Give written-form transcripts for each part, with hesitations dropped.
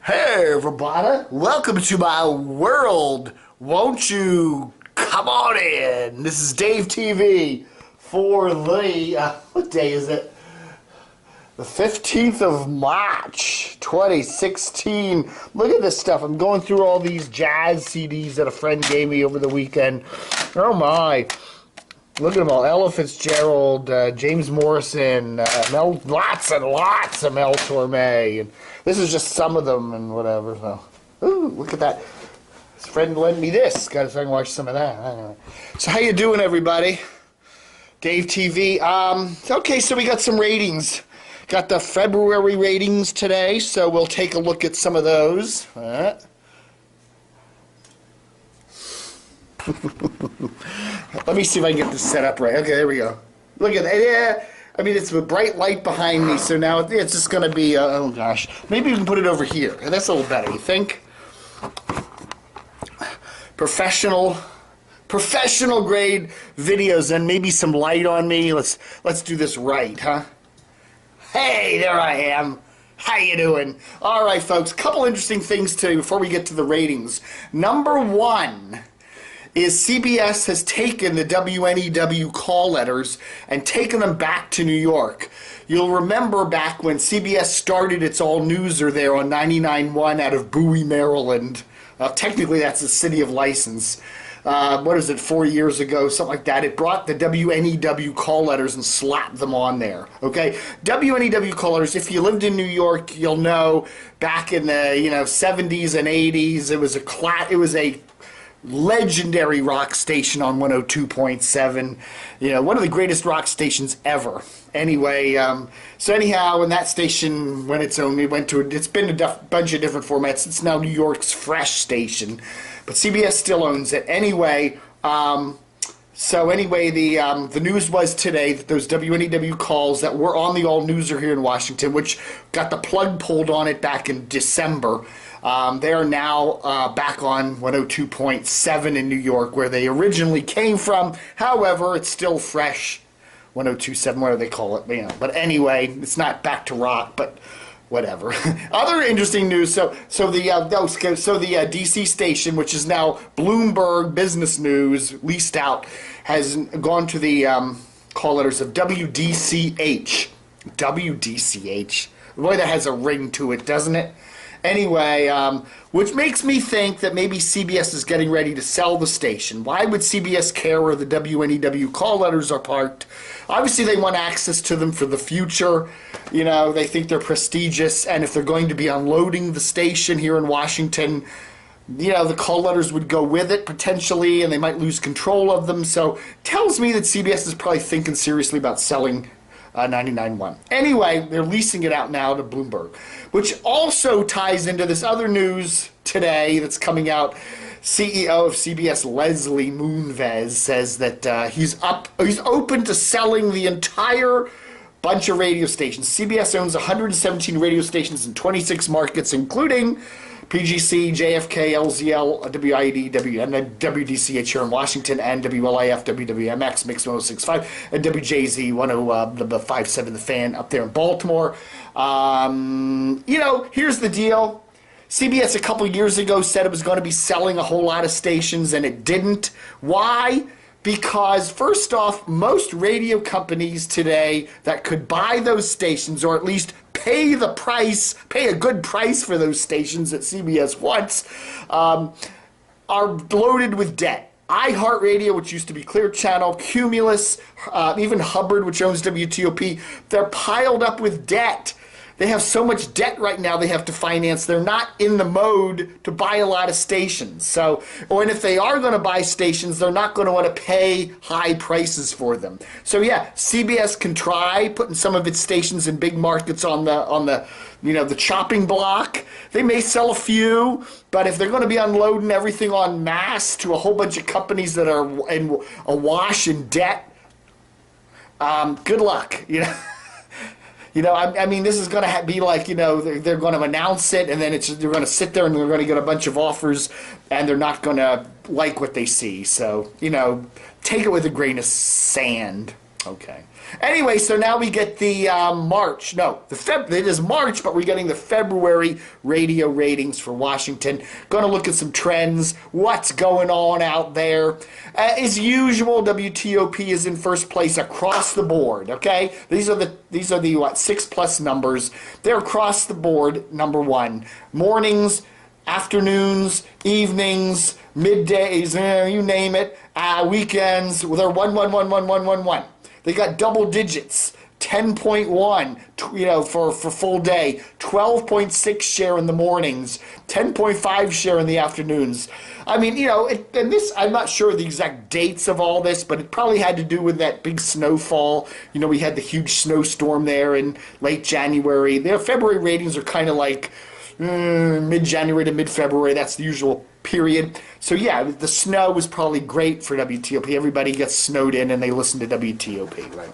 Hey everybody, welcome to my world. Won't you come on in? This is Dave TV for the, what day is it? The 15th of March, 2016. Look at this stuff. I'm going through all these jazz CDs that a friend gave me over the weekend. Oh my. Look at them all. Ella Fitzgerald, James Morrison, lots and lots of Mel Torme. And this is just some of them and whatever. So, ooh, look at that. His friend lent me this. Got to watch some of that. I don't know. So how you doing, everybody? Dave TV. Okay, so we got some ratings. Got the February ratings today, so we'll take a look at some of those. All right. Let me see if I can get this set up right. Okay, there we go. Look at that. Yeah, I mean, it's a bright light behind me, so now it's just going to be, oh gosh. Maybe we can put it over here. That's a little better, you think? Professional grade videos and maybe some light on me. Let's do this right, huh? Hey, there I am. How you doing? All right, folks, couple interesting things before we get to the ratings. Number one is CBS has taken the WNEW call letters and taken them back to New York. You'll remember back when CBS started its all-newser there on 99.1 out of Bowie, Maryland. Technically, that's the city of license. What is it, 4 years ago, something like that. It brought the WNEW call letters and slapped them on there. Okay, WNEW call letters. If you lived in New York, you'll know back in the 70s and 80s, it was a legendary rock station on 102.7. One of the greatest rock stations ever. Anyway, so anyhow, when that station went its own, it's been a bunch of different formats. It's now New York's fresh station, but CBS still owns it. Anyway, the news was today that those WNEW calls that were on the all-newser here in Washington, which got the plug pulled on it back in December, they are now back on 102.7 in New York, where they originally came from. However, it's still fresh, 102.7, what do they call it? But anyway, it's not back to rock, but whatever. Other interesting news. So the DC station, which is now Bloomberg Business News, leased out, has gone to the call letters of WDCH. WDCH. Boy, that has a ring to it, doesn't it? Anyway, which makes me think that maybe CBS is getting ready to sell the station. Why would CBS care where the WNEW call letters are parked? Obviously, they want access to them for the future. They think they're prestigious, and if they're going to be unloading the station here in Washington, the call letters would go with it potentially, and they might lose control of them. So, tells me that CBS is probably thinking seriously about selling 99.1. Anyway, they're leasing it out now to Bloomberg, which also ties into this other news today that's coming out. CEO of CBS, Leslie Moonves, says that he's open to selling the entire bunch of radio stations. CBS owns 117 radio stations in 26 markets, including PGC, JFK, LZL, WID, and WDCH here in Washington, and WLIF, WWMX, Mix 106.5, and WJZ 105.7 The Fan up there in Baltimore. Here's the deal. CBS a couple years ago said it was going to be selling a whole lot of stations, and it didn't. Why? Because, first off, most radio companies today that could buy those stations, or at least pay a good price for those stations that CBS wants, are loaded with debt. iHeartRadio, which used to be Clear Channel, Cumulus, even Hubbard, which owns WTOP, they're piled up with debt. They have so much debt right now they have to finance. They're not in the mode to buy a lot of stations. And if they are going to buy stations, they're not going to want to pay high prices for them. So yeah, CBS can try putting some of its stations in big markets on the chopping block. They may sell a few, but if they're going to be unloading everything en masse to a whole bunch of companies that are awash in debt, good luck. I mean, this is going to be like, they're going to announce it, and then they're going to sit there and they're going to get a bunch of offers, and they're not going to like what they see. So, take it with a grain of sand. Okay. Anyway, so now we get the March. No, it is March, but we're getting the February radio ratings for Washington. Going to look at some trends. What's going on out there? As usual, WTOP is in first place across the board. Okay, these are the what 6+ numbers. They're across the board. Number one, mornings, afternoons, evenings, middays, you name it. Weekends. Well, they're 1. They got double digits, 10.1, for full day, 12.6 share in the mornings, 10.5 share in the afternoons. I mean, and this, I'm not sure the exact dates of all this, but it probably had to do with that big snowfall. We had the huge snowstorm there in late January. Their February ratings are kind of like mid-January to mid-February. That's the usual period. So yeah, the snow was probably great for WTOP. Everybody gets snowed in and they listen to WTOP, right?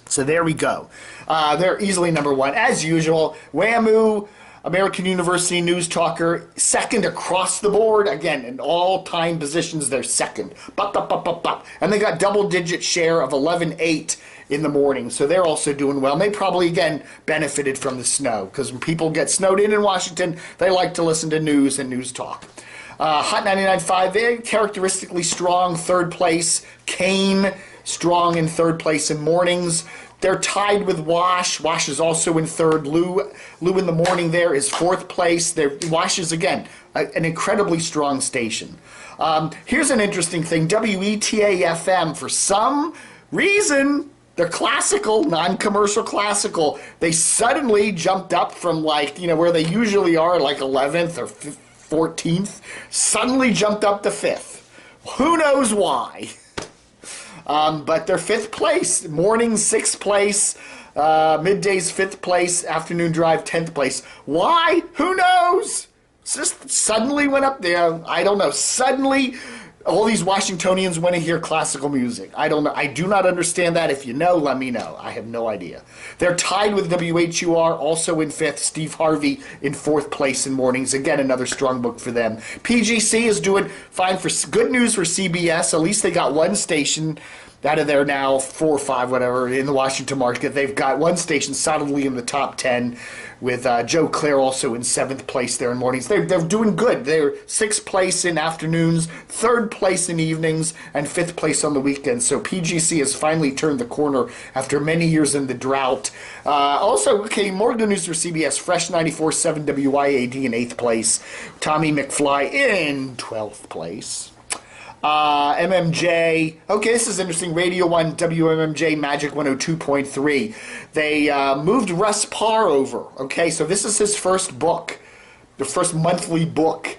So there we go. They're easily number one. As usual, WAMU, American University News Talker, second across the board. Again, in all-time positions, they're second. And they got double-digit share of 11.8 in the morning. So they're also doing well. And they probably, again, benefited from the snow. Because when people get snowed in Washington, they like to listen to news and news talk. Hot 99.5, they're characteristically strong, third place. Kane, strong in third place in mornings. They're tied with Wash. Wash is also in third. Lou in the morning there is fourth place. Wash is, again, an incredibly strong station. Here's an interesting thing. WETA-FM, for some reason, they're classical, non-commercial classical. They suddenly jumped up from where they usually are, like 11th or 14th, suddenly jumped up to 5th. Who knows why? But they're 5th place. Mornings, 6th place. Middays, 5th place. Afternoon drive, 10th place. Why? Who knows? It's just suddenly went up there. I don't know. Suddenly, all these Washingtonians want to hear classical music. I don't know. I do not understand that. If you know, let me know. I have no idea. They're tied with WHUR, also in 5th. Steve Harvey in 4th place in mornings. Again, another strong book for them. PGC is doing fine. Good news for CBS. At least they got one station out of their now 4 or 5, whatever, in the Washington market. They've got one station solidly in the top 10 with Joe Clare also in 7th place there in mornings. They're doing good. They're 6th place in afternoons, 3rd place in evenings, and 5th place on the weekends. So PGC has finally turned the corner after many years in the drought. Also, okay, more good news for CBS. Fresh 94.7 WYAD in 8th place. Tommy McFly in 12th place. MMJ, okay, this is interesting. Radio 1, WMMJ, Magic 102.3. They moved Russ Parr over, okay? So this is his first book, the first monthly book,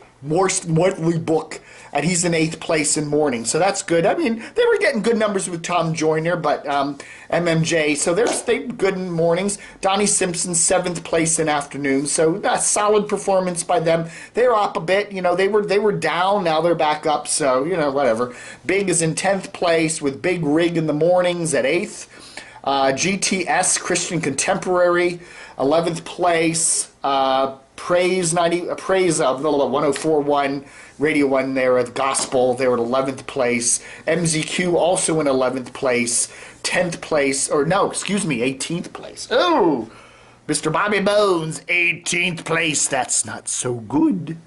and he's in 8th place in morning. So that's good. I mean, they were getting good numbers with Tom Joyner, but MMJ, so they're good in mornings. Donnie Simpson, 7th place in afternoons. So a solid performance by them. They're up a bit. They were down. Now they're back up. So, whatever. Big is in 10th place with Big Rig in the mornings at 8th. GTS, Christian Contemporary, 11th place. Praise 104.1, Radio 1 there at Gospel, they're at 11th place. MZQ also in 11th place. 10th place, 18th place. Oh, Mr. Bobby Bones, 18th place. That's not so good.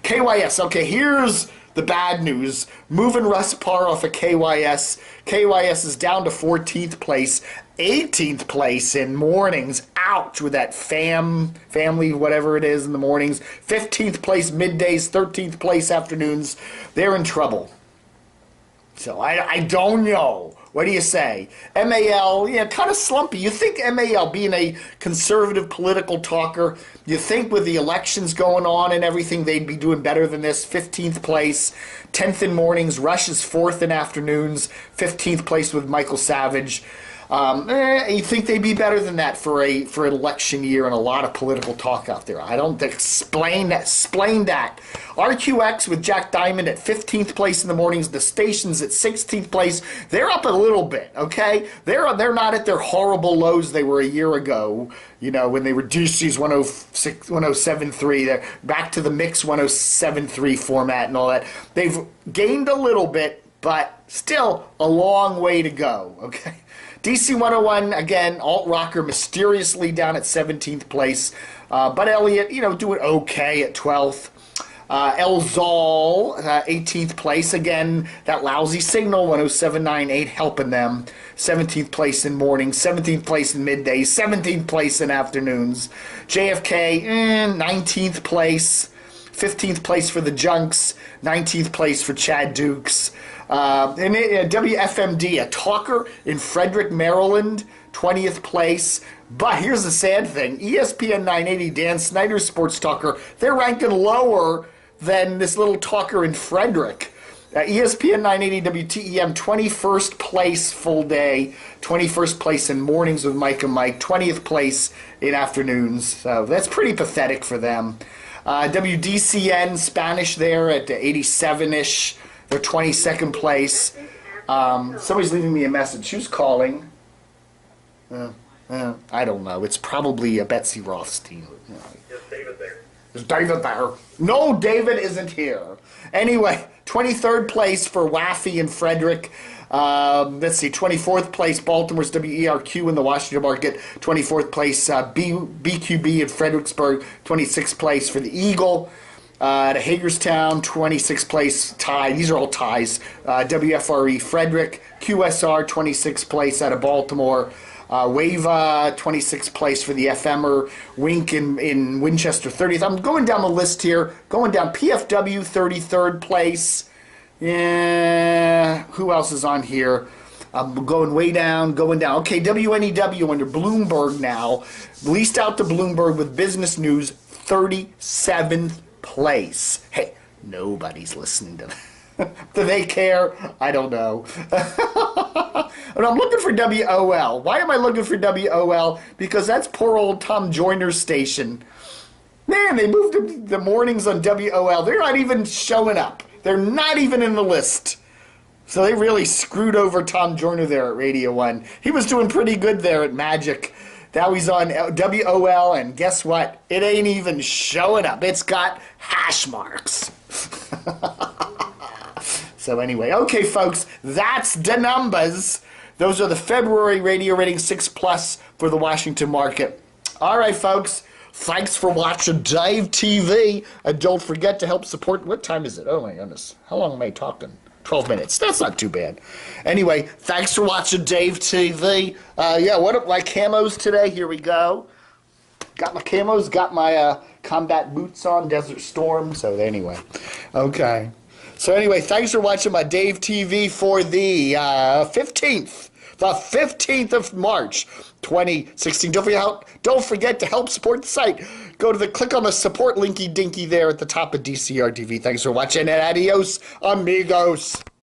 KYS, okay, here's the bad news. Moving Russ Parr off of KYS. KYS is down to 14th place. 18th place in mornings. Ouch, with that family, whatever it is in the mornings. 15th place middays, 13th place afternoons. They're in trouble. So I don't know. What do you say? MAL, kind of slumpy. You think MAL, being a conservative political talker, you think with the elections going on and everything, they'd be doing better than this. 15th place, 10th in mornings. Rush is 4th in afternoons. 15th place with Michael Savage. You think they'd be better than that for an election year and a lot of political talk out there. I don't explain that. RQX with Jack Diamond at 15th place in the mornings. The station's at 16th place. They're up a little bit, okay? They're not at their horrible lows they were a year ago, when they were DC's 107.3. They're back to the mix 107.3 format and all that. They've gained a little bit, but still a long way to go, okay? DC 101, again, alt-rocker mysteriously down at 17th place. Bud Elliott, doing okay at 12th. El Zal, 18th place. Again, that lousy signal, 107.98, helping them. 17th place in mornings, 17th place in middays, 17th place in afternoons. JFK, 19th place. 15th place for the Junks, 19th place for Chad Dukes. And WFMD, a talker in Frederick, Maryland, 20th place. But here's the sad thing. ESPN 980, Dan Snyder, sports talker, they're ranking lower than this little talker in Frederick. ESPN 980 WTEM, 21st place full day, 21st place in mornings with Mike and Mike, 20th place in afternoons. So that's pretty pathetic for them. WDCN, Spanish there at 87-ish. They're 22nd place. Somebody's leaving me a message. Who's calling? I don't know. It's probably Betsy Rothstein. Is David there? Is David there? No, David isn't here. Anyway, 23rd place for Waffy and Frederick. Let's see, 24th place, Baltimore's WERQ in the Washington market. 24th place, BQB in Fredericksburg. 26th place for the Eagle. At Hagerstown, 26th place, tie. These are all ties. WFRE Frederick. QSR, 26th place out of Baltimore. WAVA, 26th place for the FMer. Wink in Winchester, 30th. I'm going down the list here. Going down. PFW, 33rd place. Yeah, who else is on here? I'm going way down, going down. Okay, WNEW under Bloomberg now. Leased out to Bloomberg with business news, 37th place. Hey, nobody's listening to that. Do they care? I don't know. And I'm looking for WOL. Why am I looking for WOL? Because that's poor old Tom Joyner's station. Man, they moved the mornings on WOL. They're not even showing up. They're not even in the list. So they really screwed over Tom Joyner there at Radio 1. He was doing pretty good there at Magic. Now he's on WOL, and guess what? It ain't even showing up. It's got hash marks. So anyway, okay, folks, that's the numbers. Those are the February radio rating 6+ for the Washington market. All right, folks. Thanks for watching Dave TV. And don't forget to help support... What time is it? Oh, my goodness. How long am I talking? 12 minutes. That's not too bad. Anyway, thanks for watching Dave TV. Yeah, what up my camos today? Here we go. Got my camos. Got my combat boots on. Desert Storm. So anyway. Okay. So anyway, thanks for watching my Dave TV for the 15th. The 15th of March, 2016. Don't forget to help support the site. Click on the support linky dinky there at the top of DCR TV. Thanks for watching, and adios, amigos.